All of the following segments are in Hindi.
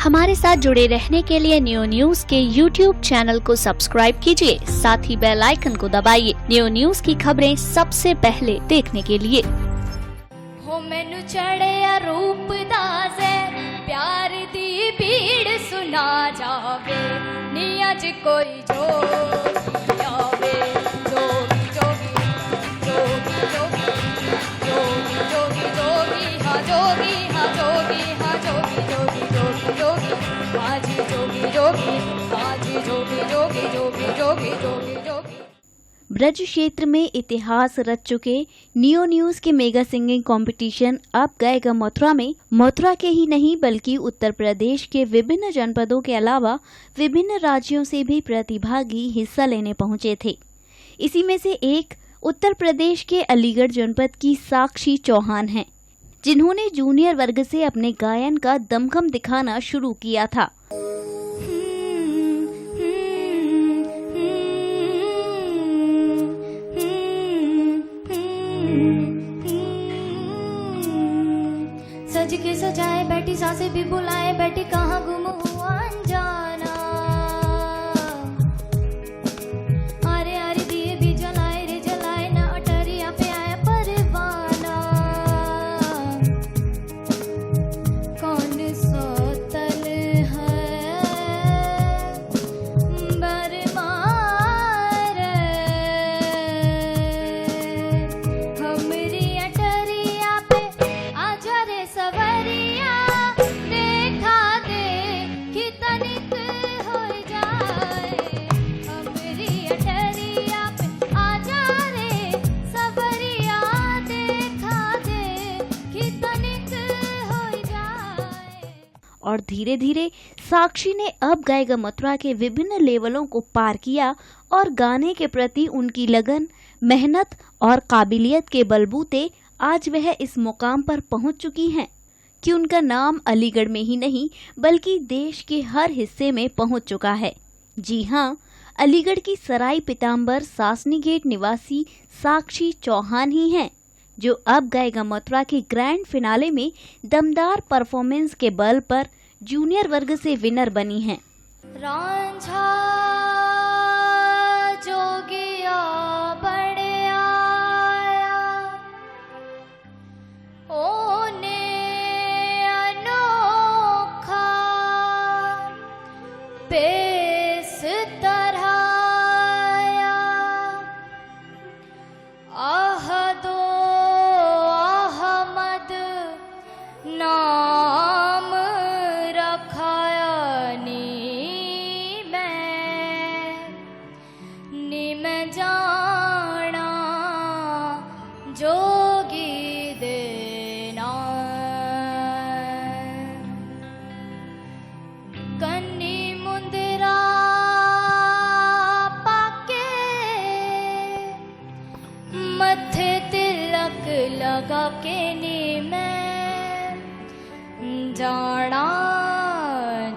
हमारे साथ जुड़े रहने के लिए न्यू न्यूज के YouTube चैनल को सब्सक्राइब कीजिए, साथ ही बेल आइकन को दबाइए न्यू न्यूज की खबरें सबसे पहले देखने के लिए। हो मैनू चढ़िया रूप दासे प्यार दी भीड़ सुना जावे नी अज कोई जोगी आवे जोगी जोगी जोगी जोगी जोगी जोगी जोगी हाँ जोगी हाँ जोगी हाँ जोगी जोगी जोगी जोगी हाँ जी जोगी जोगी हाँ जी जोगी जोगी जोगी जोगी जोगी जोगी। ब्रज क्षेत्र में इतिहास रच चुके न्यू न्यूज के मेगा सिंगिंग कंपटीशन अब गाएगा मथुरा में मथुरा के ही नहीं बल्कि उत्तर प्रदेश के विभिन्न जनपदों के अलावा विभिन्न राज्यों से भी प्रतिभागी हिस्सा लेने पहुंचे थे। इसी में से एक उत्तर प्रदेश के अलीगढ़ जनपद की साक्षी चौहान हैं, जिन्होंने जूनियर वर्ग से अपने गायन का दमखम दिखाना शुरू किया था। सज के सजाए बैठी सासे भी बुलाए बैठी कहाँ गुम हुआ अनजाना अरे अरे दिए भी जलाए रे जलाए ना अटरिया पे आया परवाना कौन सोतल है बरमार हमरी अटरिया पे आजा रे सवरिया देखा दे कि तनिक हो जाए हमरी अटरिया पे आजा रे सवरिया देखा दे कि तनिक हो जाए। और धीरे धीरे साक्षी ने अब गाएगा मथुरा के विभिन्न लेवलों को पार किया और गाने के प्रति उनकी लगन, मेहनत और काबिलियत के बलबूते आज वह इस मुकाम पर पहुंच चुकी हैं कि उनका नाम अलीगढ़ में ही नहीं बल्कि देश के हर हिस्से में पहुंच चुका है। जी हां, अलीगढ़ की सराय पीताम्बर सासनी गेट निवासी साक्षी चौहान ही हैं, जो अब गाएगा मथुरा के ग्रैंड फिनाले में दमदार परफॉर्मेंस के बल पर जूनियर वर्ग से विनर बनी हैं। रांझा जोगिया बड़े आया ओने अनोखा पेश तरहाया आहदो अहमद नाम रखाया नी मैं जाना जोगी देना कन्नी मुंदरा पाके मथे तिलक लगा के नी मैं जाना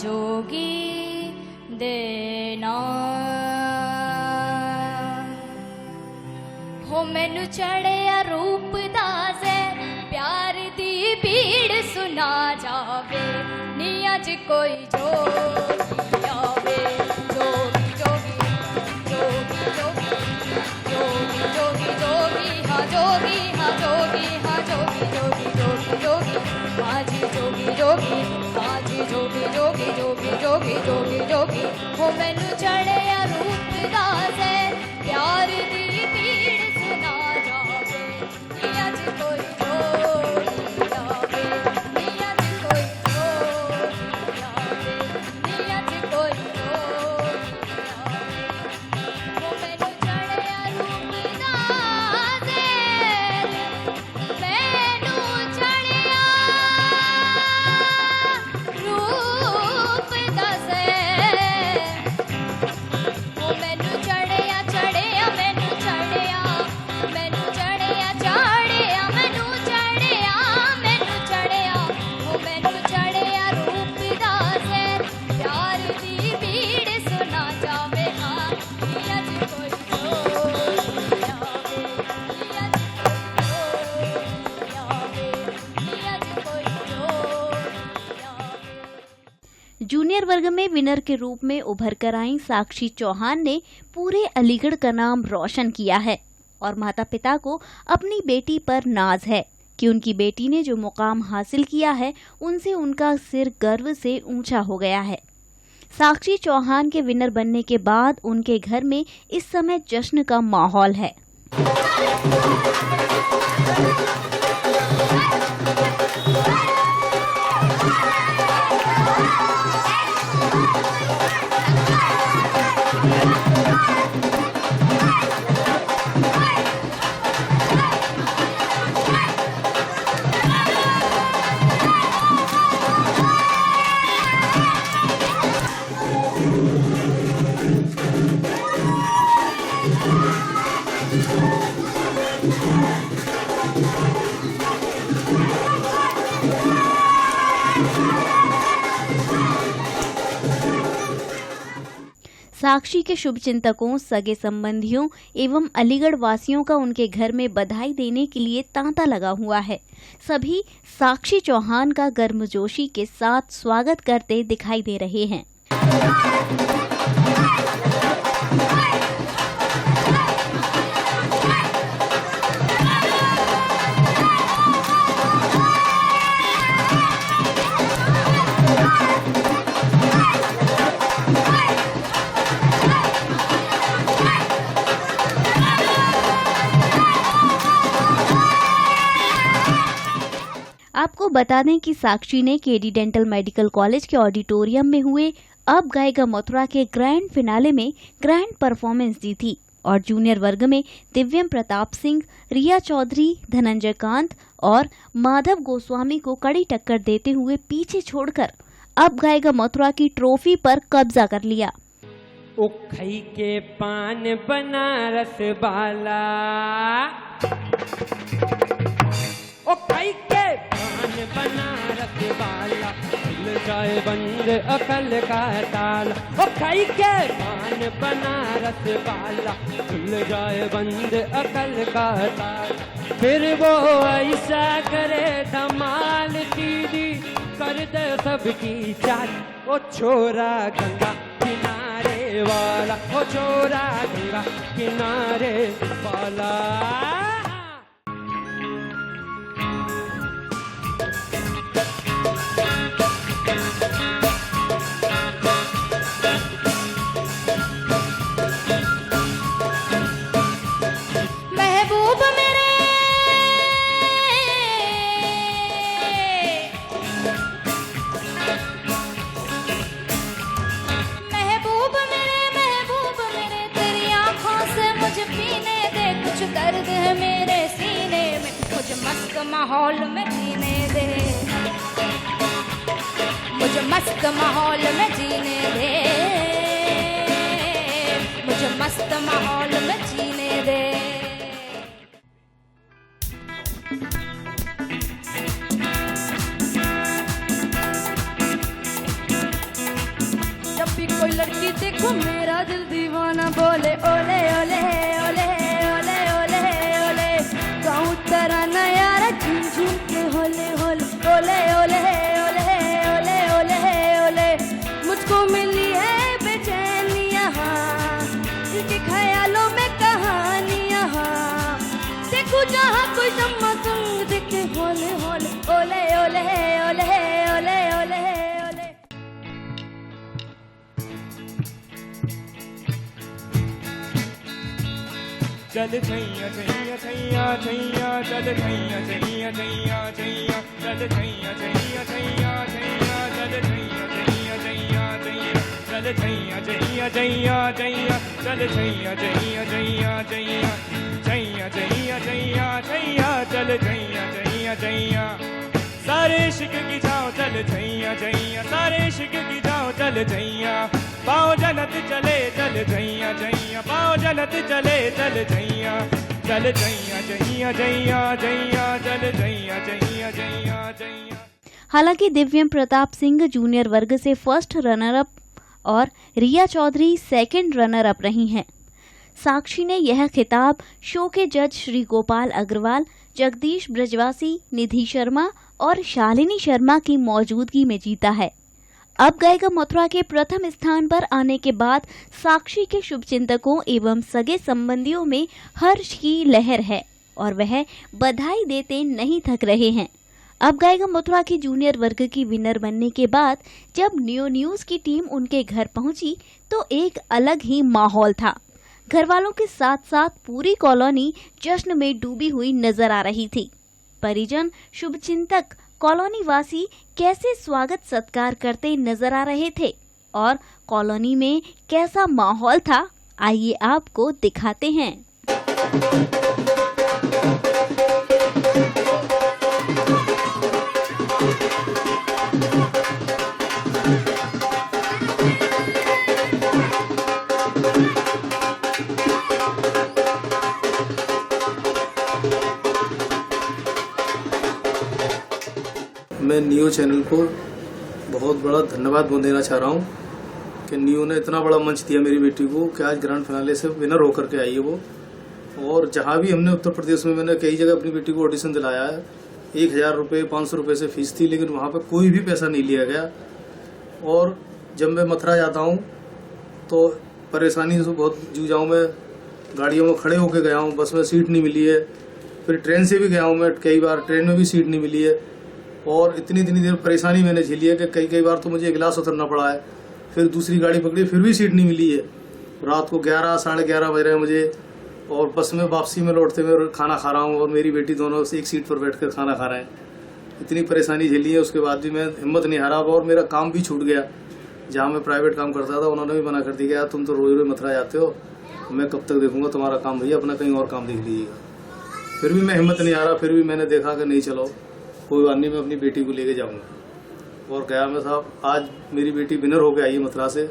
जोगी देना हो मैनू चढ़िया रूप दासे प्यार दी भीड़ सुना जावे नी अज कोई जोगी आवे जोगी जोगी जोगी जोगी जोगी जोगी जोगी हाँ जोगी हाँ जोगी हाँ जोगी जोगी जोगी जोगी हाँ जी जोगी जोगी हाँ जी जोगी जोगी जोगी जोगी जोगी जोगी हो मैनू चढ़िया रूप दासे प्यार दी भीड़ सुना जावे नी अज कोई जोगी आवे नी अज कोई जोगी आवे नी अज कोई जोगी आवे हो मैनू चढ़िया रूप दासे मैनू चढ़िया रूप दासे हो मैनू चढ़िया जूनियर वर्ग में विनर के रूप में उभर कर आई साक्षी चौहान ने पूरे अलीगढ़ का नाम रोशन किया है और माता पिता को अपनी बेटी पर नाज है कि उनकी बेटी ने जो मुकाम हासिल किया है उनसे उनका सिर गर्व से ऊंचा हो गया है। साक्षी चौहान के विनर बनने के बाद उनके घर में इस समय जश्न का माहौल है। साक्षी के शुभचिंतकों, सगे संबंधियों एवं अलीगढ़ वासियों का उनके घर में बधाई देने के लिए तांता लगा हुआ है। सभी साक्षी चौहान का गर्मजोशी के साथ स्वागत करते दिखाई दे रहे हैं। आपको बता दें कि साक्षी ने केडी डेंटल मेडिकल कॉलेज के ऑडिटोरियम में हुए अब गाएगा मथुरा के ग्रैंड फिनाले में ग्रैंड परफॉर्मेंस दी थी और जूनियर वर्ग में दिव्यम प्रताप सिंह, रिया चौधरी, धनंजय कांत और माधव गोस्वामी को कड़ी टक्कर देते हुए पीछे छोड़कर अब गाएगा मथुरा की ट्रॉफी पर कब्जा कर लिया। ओ खई के पान बनारस वाला, ओ खई के पान बनारस वाला, खुल जाए बंद अकल का ताला। ओ खई के पान बनारस वाला, खुल जाए बंद अकल का ताला। फिर वो ऐसा करे धमाल दीदी, कर दे सबकी चाल। ओ छोरा गंगा किनारे वाला, ओ छोरा गंगा किनारे वाला। महबूब मेरे, महबूब मेरे, महबूब मेरे, तेरी आंखों से मुझे पीने दे। कुछ दर्द है मेरे सीने में, मुझे मस्त माहौल में जीने दे। मुझे मस्त माहौल में जीने दे, मुझे मस्त माहौल में जीने दे। जब भी कोई लड़की देखो मेरा दिल दीवाना बोले ओले ओले ओले ओले ओले ओले। गाँव तराना यार झूम झूम के होले होले ओले ओले ओले ओले ओले ओले। मुझको मिली है बेचैनियाँ, इनके ख्यालों में कहानियाँ। देखो जहाँ कोई शम्मा संग दिखे होले होले ओले ओले ओले ओले ओले ओले। चल छैया छैया छैया छैया, चल छैया छैया छैया छैया, चल छैया छैया छैया छैया, चल छैया छैया छैया छैया, चल छैया छैया छैया छैया, चल छैया छैया छैया छैया, छैया छैया छैया छैया, चल छैया छैया छैया। सारे इश्क की जाओ चल छैया छैया, सारे इश्क की जाओ चल छैया। पाओ जन्नत चले चल छैया छैया, पाओ जन्नत चले चल छैया। चल छैया छैया छैया छैया, चल छैया छैया छैया छैया। हालांकि दिव्यम प्रताप सिंह जूनियर वर्ग से फर्स्ट रनर अप और रिया चौधरी सेकंड रनर अप रही हैं। साक्षी ने यह खिताब शो के जज श्री गोपाल अग्रवाल, जगदीश ब्रजवासी, निधि शर्मा और शालिनी शर्मा की मौजूदगी में जीता है। अब गाएगा मथुरा के प्रथम स्थान पर आने के बाद साक्षी के शुभचिंतकों एवं सगे संबंधियों में हर्ष की लहर है और वह बधाई देते नहीं थक रहे हैं। अब गाएगा मथुरा के जूनियर वर्ग की विनर बनने के बाद जब नियो न्यूज की टीम उनके घर पहुंची तो एक अलग ही माहौल था। घर वालों के साथ साथ पूरी कॉलोनी जश्न में डूबी हुई नजर आ रही थी। परिजन, शुभचिंतक, कॉलोनी वासी कैसे स्वागत सत्कार करते नजर आ रहे थे और कॉलोनी में कैसा माहौल था, आइए आपको दिखाते हैं। मैं नियो चैनल को बहुत बड़ा धन्यवाद देना चाह रहा हूँ कि नियो ने इतना बड़ा मंच दिया मेरी बेटी को कि आज ग्रैंड फिनाले से विनर होकर के आई है वो। और जहाँ भी हमने उत्तर प्रदेश में, मैंने कई जगह अपनी बेटी को ऑडिशन दिलाया है। 1000 रुपये 500 रुपये से फीस थी, लेकिन वहाँ पर कोई भी पैसा नहीं लिया गया। और जब मैं मथुरा जाता हूँ तो परेशानी से बहुत जूझा हूँ। मैं गाड़ियों में खड़े होकर गया हूँ, बस में सीट नहीं मिली है। फिर ट्रेन से भी गया हूँ मैं, कई बार ट्रेन में भी सीट नहीं मिली है। और इतनी देर परेशानी मैंने झेली है कि कई बार तो मुझे गिलास उतरना पड़ा है। फिर दूसरी गाड़ी पकड़ी, फिर भी सीट नहीं मिली है। रात को 11 साढ़े 11 बज रहे हैं मुझे, और बस में वापसी में लौटते हुए खाना खा रहा हूँ और मेरी बेटी दोनों एक सीट पर बैठकर खाना खा रहे हैं। इतनी परेशानी झेली है, उसके बाद भी मैं हिम्मत नहीं हारा। और मेरा काम भी छूट गया। जहाँ मैं प्राइवेट काम करता था उन्होंने भी मना कर दिया, तुम तो रोज रोज मथुरा जाते हो, मैं कब तक देखूंगा तुम्हारा काम, भैया अपना कहीं और काम देख लीजिएगा। फिर भी मैं हिम्मत नहीं हारा। फिर भी मैंने देखा कि नहीं, चलो कोई बात नहीं, मैं अपनी बेटी को लेके जाऊंगा। और गया मैं साहब, आज मेरी बेटी विनर होकर आई है मथुरा से।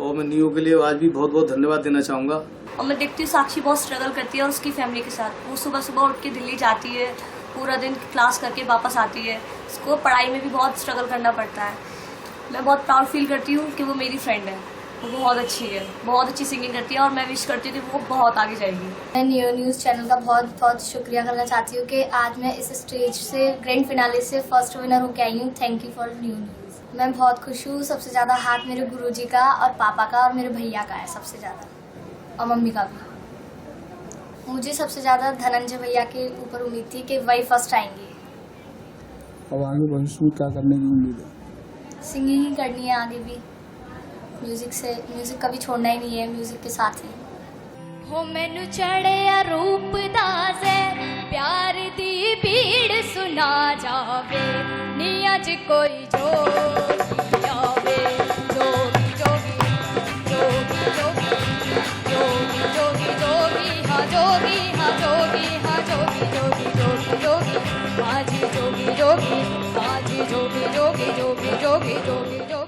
और मैं नियो के लिए आज भी बहुत बहुत धन्यवाद देना चाहूँगा। और मैं देखती हूँ साक्षी बहुत स्ट्रगल करती है और उसकी फैमिली के साथ। वो सुबह सुबह उठ के दिल्ली जाती है, पूरा दिन क्लास करके वापस आती है। उसको पढ़ाई में भी बहुत स्ट्रगल करना पड़ता है। मैं बहुत प्राउड फील करती हूँ कि वो मेरी फ्रेंड है। वो बहुत अच्छी है, बहुत अच्छी सिंगिंग करती है और मैं विश करती हूँ कि वो बहुत आगे जाएगी। मैं नियो न्यूज़ चैनल का बहुत बहुत शुक्रिया करना चाहती हूँ कि आज मैं इस स्टेज से ग्रैंड फिनाले से फर्स्ट विनर होकर आई हूँ। Thank you for neo news. मैं बहुत खुश हूँ। सबसे ज़्यादा हाथ मेरे गुरुजी का और पापा का और मेरे भैया का है सबसे ज़्यादा, और मम्मी का भी। मुझे सबसे ज़्यादा धनंजय भैया के ऊपर उम्मीद थी कि वही फर्स्ट आएंगे। अब आगे भविष्य में क्या करने की उम्मीद है? सिंगिंग ही करनी है आगे भी। म्यूजिक कभी छोड़ना ही नहीं है, म्यूजिक के साथ ही। हो मैनू चढ़िया रूप दासे प्यार दी भीड़ सुना जावे, नी अज कोई जोगी आवे, जोगी जोगी जोगी जोगी जोगी जोगी जोगी हाँ जोगी हाँ जोगी हाँ जोगी जोगी जोगी जोगी हाँ जी जोगी जोगी हाँ जी जोगी जोगी जोगी जोगी जोगी जोगी।